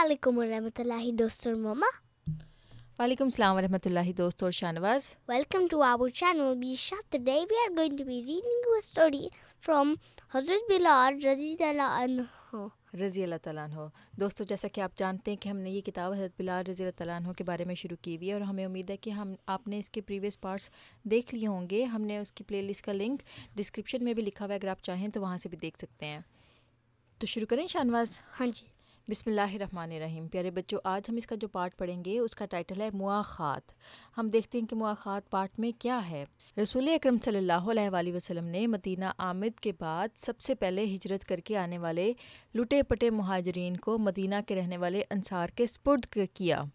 Alaikum warahmatullahi dostor mama. Walaikum Assalam warahmatullahi dostor Shanawaz. Welcome to our channel Bisha. Today we are going to be reading you a story from Hazrat Bilal रज़ी अल्लाह तआला अन्हो। दोस्तों, जैसा कि आप जानते हैं कि हमने ये किताब हज़रत बिलाल रज़ी अल्लाह तआला अन्हो के बारे में शुरू की हुई है और हमें उम्मीद है कि आपने इसके प्रीवियस पार्ट्स देख लिए होंगे। हमने उसकी प्लेलिस्ट का लिंक डिस्क्रिप्शन में भी लिखा हुआ है, अगर आप चाहें तो वहाँ से भी देख सकते हैं। तो शुरू करें शानवाज़? हाँ जी। बिस्मिल्लाहिर्रहमानिर्रहीम। प्यारे बच्चों, आज हम इसका जो पार्ट पढ़ेंगे उसका टाइटल है मुआखात। हम देखते हैं कि मुआखात पार्ट में क्या है। रसूल अकरम सल्लल्लाहु अलैहि वसल्लम ने मदीना आमद के बाद सबसे पहले हिजरत करके आने वाले लुटे पटे मुहाजिरीन को मदीना के रहने वाले अंसार के सुपुर्द किया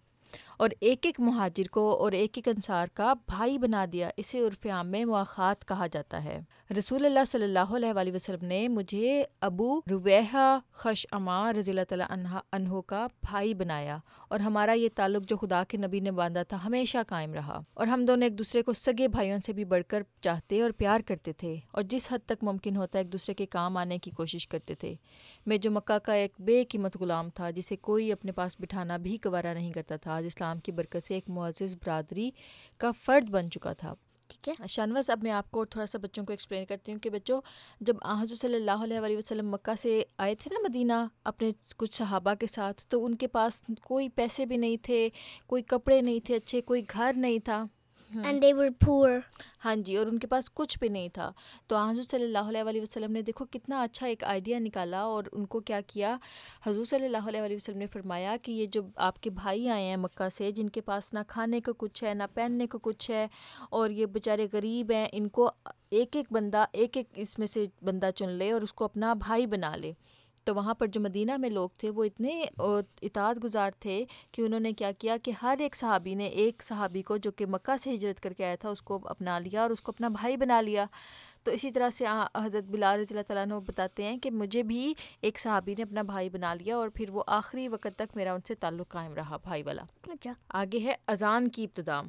और एक एक मुहाजिर को और एक एक अंसार का भाई बना दिया। इसे उर्फ़ आम में मुआखात कहा जाता है। रसूल अल्लाह सल्लल्लाहु अलैहि वसल्लम ने मुझे अबू रुवैहा खशअमा रज़ियल्लाहु तआला अन्हो का भाई बनाया और हमारा ये ताल्लुक़ जो खुदा के नबी ने बांधा था हमेशा कायम रहा और हम दोनों एक दूसरे को सगे भाइयों से भी बढ़कर चाहते और प्यार करते थे और जिस हद तक मुमकिन होता एक दूसरे के काम आने की कोशिश करते थे। मैं जो मक्का का एक बेकीमत ग़ुलाम था जिसे कोई अपने पास बिठाना भी गवारा नहीं करता था, आज इस्लाम की बरकत से एक मुअज़्ज़िज़ बरादरी का फ़र्द बन चुका था। ठीक है शानवाज़, अब मैं आपको थोड़ा सा बच्चों को एक्सप्लेन करती हूँ कि बच्चों, जब हज़रत सल्लल्लाहु अलैहि वसल्लम मक्का से आए थे ना मदीना अपने कुछ सहाबा के साथ, तो उनके पास कोई पैसे भी नहीं थे, कोई कपड़े नहीं थे अच्छे, कोई घर नहीं था। And they were poor. हाँ जी, और उनके पास कुछ भी नहीं था। तो हज़रत सल्लल्लाहु अलैहि वसल्लम ने देखो कितना अच्छा एक आइडिया निकाला और उनको क्या किया। हज़रत सल्लल्लाहु अलैहि वसल्लम ने फरमाया कि ये जो आपके भाई आए हैं मक्का से, जिनके पास ना खाने को कुछ है ना पहनने को कुछ है और ये बेचारे गरीब हैं, इनको एक एक बंदा एक एक इसमें से बंदा चुन ले और उसको अपना भाई बना ले। तो वहाँ पर जो मदीना में लोग थे वो इतने इताअत गुज़ार थे कि उन्होंने क्या किया कि हर एक सहाबी ने एक सहाबी को जो कि मक्का से हिजरत करके आया था उसको अपना लिया और उसको अपना भाई बना लिया। तो इसी तरह से हज़रत बिलाल रज़ी अल्लाह तआला अन्हु बताते हैं कि मुझे भी एक सहाबी ने अपना भाई बना लिया और फिर वो आखिरी वक्त तक मेरा उनसे ताल्लुक़ कायम रहा, भाई वाला। अच्छा। आगे है अज़ान की इब्तिदा।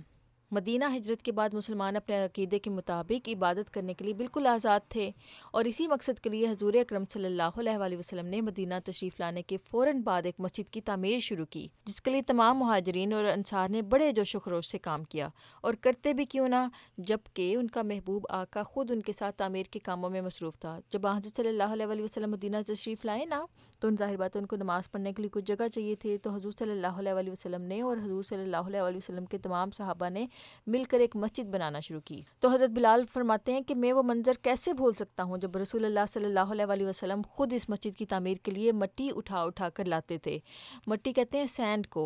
मदीना हिजरत के बाद मुसलमान अपने अक़ीदे के मुताबिक इबादत करने के लिए बिल्कुल आज़ाद थे और इसी मकसद के लिए हज़ूर अकरम सल्लल्लाहु अलैहि वसल्लम ने मदीना तशरीफ़ लाने के फ़ौरन बाद एक मस्जिद की तामीर शुरू की, जिसके लिए तमाम मुहाजिरीन और अंसार ने बड़े जोश व खरोश से काम किया और करते भी क्यों ना, जबकि उनका महबूब आका ख़ुद उनके साथ तामीर के कामों में मसरूफ़ था। जब हज़रत सल्लल्लाहु अलैहि वसल्लम मदीना तशरीफ़ लाए ना, तो ज़ाहिर बात है उनको नमाज़ पढ़ने के लिए कुछ जगह चाहिए थी। तो हज़ूर सल्लल्लाहु अलैहि वसल्लम ने और हज़ूर सल्लल्लाहु अलैहि वसल्लम के तमाम सहाबा ने मिलकर एक मस्जिद बनाना शुरू की। तो हज़रत बिलाल फरमाते हैं कि मैं वो मंजर कैसे भूल सकता हूँ जब रसूलुल्लाह सल्लल्लाहु अलैहि वसल्लम खुद इस मस्जिद की तामीर के लिए मट्टी उठा उठा कर लाते थे। मट्टी कहते हैं सैंड को।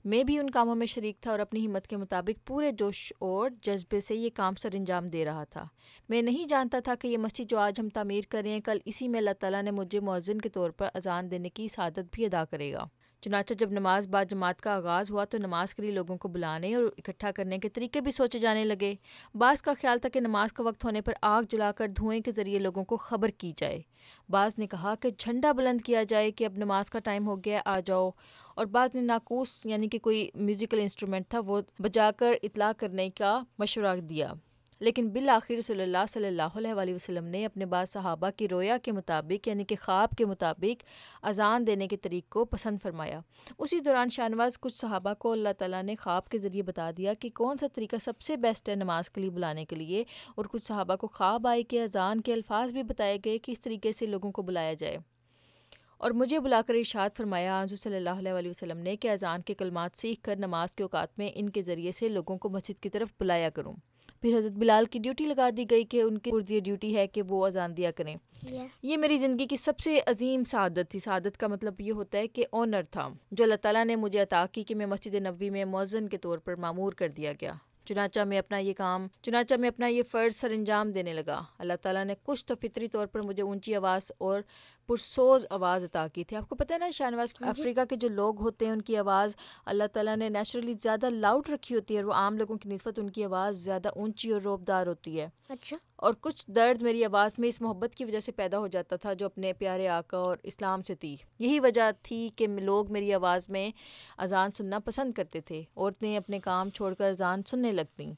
मैं भी उन कामों में शरीक था और अपनी हिम्मत के मुताबिक पूरे जोश और जज्बे से ये काम सर अंजाम दे रहा था। मैं नहीं जानता था कि ये मस्जिद जो आज हम तामीर कर रहे हैं, कल इसी में अल्लाह ताला ने मुझे मुअज़्ज़िन के तौर पर अज़ान देने की सआदत भी अदा करेगा। चुनांचे जब नमाज बाद जमात का आगाज़ हुआ तो नमाज के लिए लोगों को बुलाने और इकट्ठा करने के तरीके भी सोचे जाने लगे। बाज़ का ख्याल था कि नमाज का वक्त होने पर आग जलाकर धुएं के ज़रिए लोगों को ख़बर की जाए। बाज़ ने कहा कि झंडा बुलंद किया जाए कि अब नमाज का टाइम हो गया, आ जाओ। और बाज़ ने नाकूस यानी कि कोई म्यूज़िकल इंस्ट्रूमेंट था वो बजाकर इतला करने का मशवरा दिया। लेकिन बिल आखिर रसूलुल्लाह सल्लल्लाहु अलैहि वसल्लम ने अपने बाद सहाबा की रोया के मुताबिक यानी कि ख्वाब के मुताबिक अज़ान देने के तरीक़ को पसंद फरमाया। उसी दौरान शानवाज़ कुछ सहाबा को अल्लाह ताला ने ख्वाब के ज़रिए बता दिया कि कौन सा तरीका सबसे बेस्ट है नमाज के लिए बुलाने के लिए, और कुछ सहाबा को ख्वाब आए कि अज़ान के अल्फाज भी बताए गए कि इस तरीके से लोगों को बुलाया जाए। और मुझे बुलाकर इरशाद फरमाया हज़रत सल्लल्लाहु अलैहि वसल्लम ने कि अज़ान के कलमात सीख कर नमाज के औकात में इनके ज़रिए से लोगों को मस्जिद की तरफ बुलाया करूँ। फिर हज़रत बिलाल की ड्यूटी लगा दी गई कि उनकी ये ड्यूटी है कि वो अज़ान दिया करें। ये मेरी ज़िंदगी की सबसे अजीम सआदत थी। सआदत का मतलब ये होता है कि ऑनर था जो अल्लाह ताला ने मुझे अता की कि मैं मस्जिद नबवी में मुअज़्ज़िन के तौर पर मामूर कर दिया गया। चुनांचा मैं अपना ये फ़र्ज़ सर अंजाम देने लगा। अल्लाह ताला ने कुछ तो फितरी तौर पर मुझे ऊंची आवाज़ और पुरसोज आवाज़ अता की थी। आपको पता है ना शानवाज़, अफ्रीका के जो लोग होते हैं उनकी आवाज़ अल्लाह ताला ने नेचुरली ज़्यादा लाउड रखी होती है और वो आम लोगों की निस्बत उनकी आवाज़ ज़्यादा ऊंची और रोबदार होती है। अच्छा। और कुछ दर्द मेरी आवाज़ में इस मोहब्बत की वजह से पैदा हो जाता था जो अपने प्यारे आका और इस्लाम से थी। यही वजह थी कि लोग मेरी आवाज़ में अज़ान सुनना पसंद करते थे। औरतें अपने काम छोड़कर अज़ान सुनने लगतीं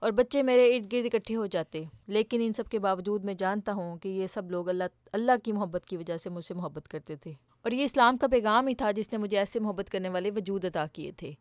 और बच्चे मेरे इर्द गिर्द इकट्ठे हो जाते। लेकिन इन सब के बावजूद मैं जानता हूँ कि ये सब लोग अल्लाह की मोहब्बत की वजह से मुझसे मोहब्बत करते थे اور یہ اسلام کا پیغام ہی تھا جس نے مجھے ایسے محبت کرنے والے وجود عطا کیے تھے،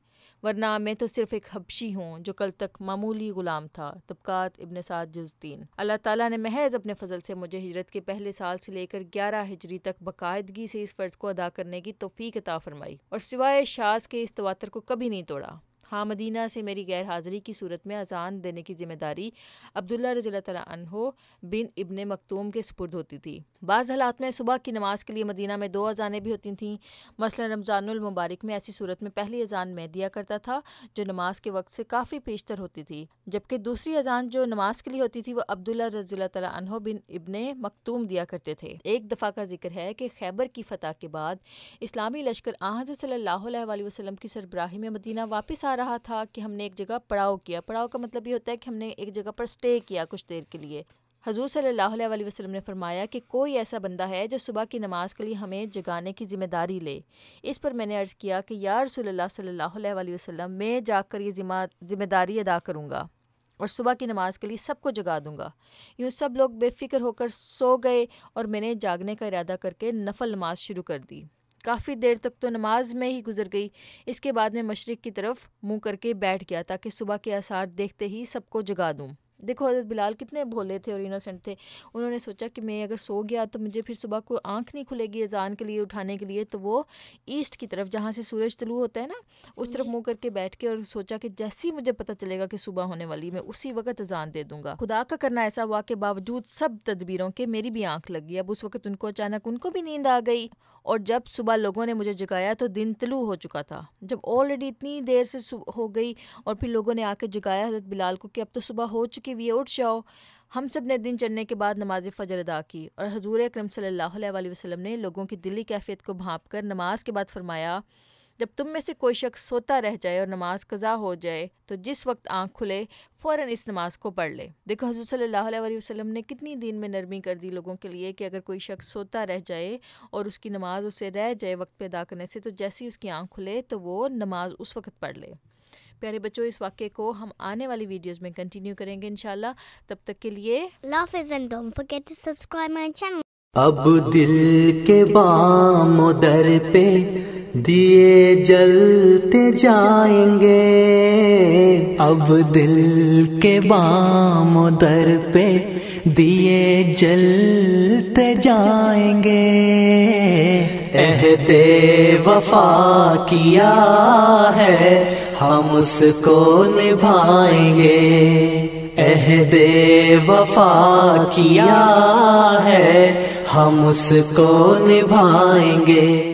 ورنہ میں تو صرف ایک حبشی ہوں جو کل تک معمولی غلام تھا۔ طبقات ابن سعد جز 3۔ اللہ تعالیٰ نے محض اپنے فضل سے مجھے ہجرت کے پہلے سال سے لے کر 11 ہجری تک باقاعدگی سے اس فرض کو ادا کرنے کی توفیق عطا فرمائی، اور سوائے شاذ کے اس تواتر کو کبھی نہیں توڑا۔ ہاں، مدینہ سے میری غیر حاضری کی صورت میں اذان دینے کی ذمہ داری عبداللہ رضی اللہ تعالیٰ عنہ بن ابن مکتوم کے سپرد ہوتی تھی۔ بعض حالات میں صبح کی نماز کے لیے مدینہ میں 2 اذانیں بھی ہوتی تھیں، مثلا رمضان المبارک میں ایسی صورت میں پہلی اذان میں دیا کرتا تھا جو نماز کے وقت سے کافی پیشتر ہوتی تھی، جبکہ دوسری اذان جو نماز کے لیے ہوتی تھی وہ عبداللہ رضی اللہ تعالیٰ عنہ بن ابن مکتوم دیا کرتے تھے۔ ایک دفعہ کا ذکر ہے کہ خیبر کی فتح کے بعد اسلامی لشکر حضرت صلی اللہ علیہ وسلم کی سربراہی میں مدینہ واپس آ رہا تھا کہ ہم نے ایک جگہ پڑاؤ کیا۔ پڑاؤ کا مطلب یہ ہوتا ہے کہ ہم نے ایک جگہ پر سٹے کیا کچھ دیر کے لیے۔ حضور صلی اللہ علیہ وسلم نے فرمایا کہ کوئی ایسا بندہ ہے جو صبح کی نماز کے لیے ہمیں جگانے کی ذمہ داری لے۔ اس پر میں نے عرض کیا کہ یا رسول اللہ صلی اللہ علیہ وسلم، میں جا کر یہ ذمہ داری ادا کروں گا اور صبح کی نماز کے لیے سب کو جگا دوں گا۔ یوں سب لوگ بے فکر ہو کر سو گئے اور میں نے جاگنے کا ارادہ کر کے نفل نماز شروع کر دی۔ کافی دیر تک تو نماز میں ہی گزر گئی۔ اس کے بعد میں مشرق کی طرف منہ کر کے بیٹھ گیا تاکہ صبح کے آثار دیکھتے ہی سب کو جگا دوں۔ دیکھو حضرت بلال کتنے بھولے تھے اور انوسنٹ تھے۔ انہوں نے سوچا کہ میں اگر سو گیا تو مجھے پھر صبح کو آنکھ نہیں کھلے گی اذان کے لیے اٹھانے کے لیے، تو وہ ایسٹ کی طرف جہاں سے سورج طلوع ہوتا ہے نا، اس طرف منہ کر کے بیٹھ کے اور سوچا کہ جیسے ہی مجھے پتہ چلے گا کہ صبح ہونے والی میں اسی وقت اذان دے دوں گا۔ خدا کا کرنا ایسا ہوا کہ باوجود سب تدبیروں کے میری بھی آنکھ لگ گئی۔ اب اس وقت ان کو اچانک ان کو بھی نیند آ گئی، اور جب صبح لوگوں نے مجھے جگایا تو دن طلوع ہو چکا تھا۔ جب آلریڈی اتنی دیر سے ہو گئی اور پھر لوگوں نے آ کے جگایا حضرت بلال کو کہ اب تو صبح ہو چکی ہوئی ہے، اٹھ جاؤ۔ ہم سب نے دن چڑھنے کے بعد نماز فجر ادا کی، اور حضور اکرم صلی اللہ علیہ وسلم نے لوگوں کی دلی کیفیت کو بھانپ کر نماز کے بعد فرمایا، جب تم میں سے کوئی شخص سوتا رہ جائے اور نماز قضا ہو جائے تو جس وقت آنکھ کھلے فوراً اس نماز کو پڑھ لے۔ دیکھو حضور صلی اللہ علیہ وسلم نے کتنی دین میں نرمی کر دی لوگوں کے لیے کہ اگر کوئی شخص سوتا رہ جائے اور اس کی نماز اسے رہ جائے وقت پہ ادا کرنے سے، تو جیسی اس کی آنکھ کھلے تو وہ نماز اس وقت پڑھ لے۔ پیارے بچوں، اس واقعے کو ہم آنے والی ویڈیوز میں کنٹینیو کریں گے انشاءاللہ۔ تب تک کے لیے اللہ حافظ and don't forget to subscribe my channel. اب دل کے بام و در پہ دیے جلتے جائیں گے، اب دل کے بام و در پہ دیے جلتے جائیں گے، عہد وفا کیا ہے ہم اس کو نبھائیں گے، عہد وفا کیا ہے ہم اس کو نبھائیں گے۔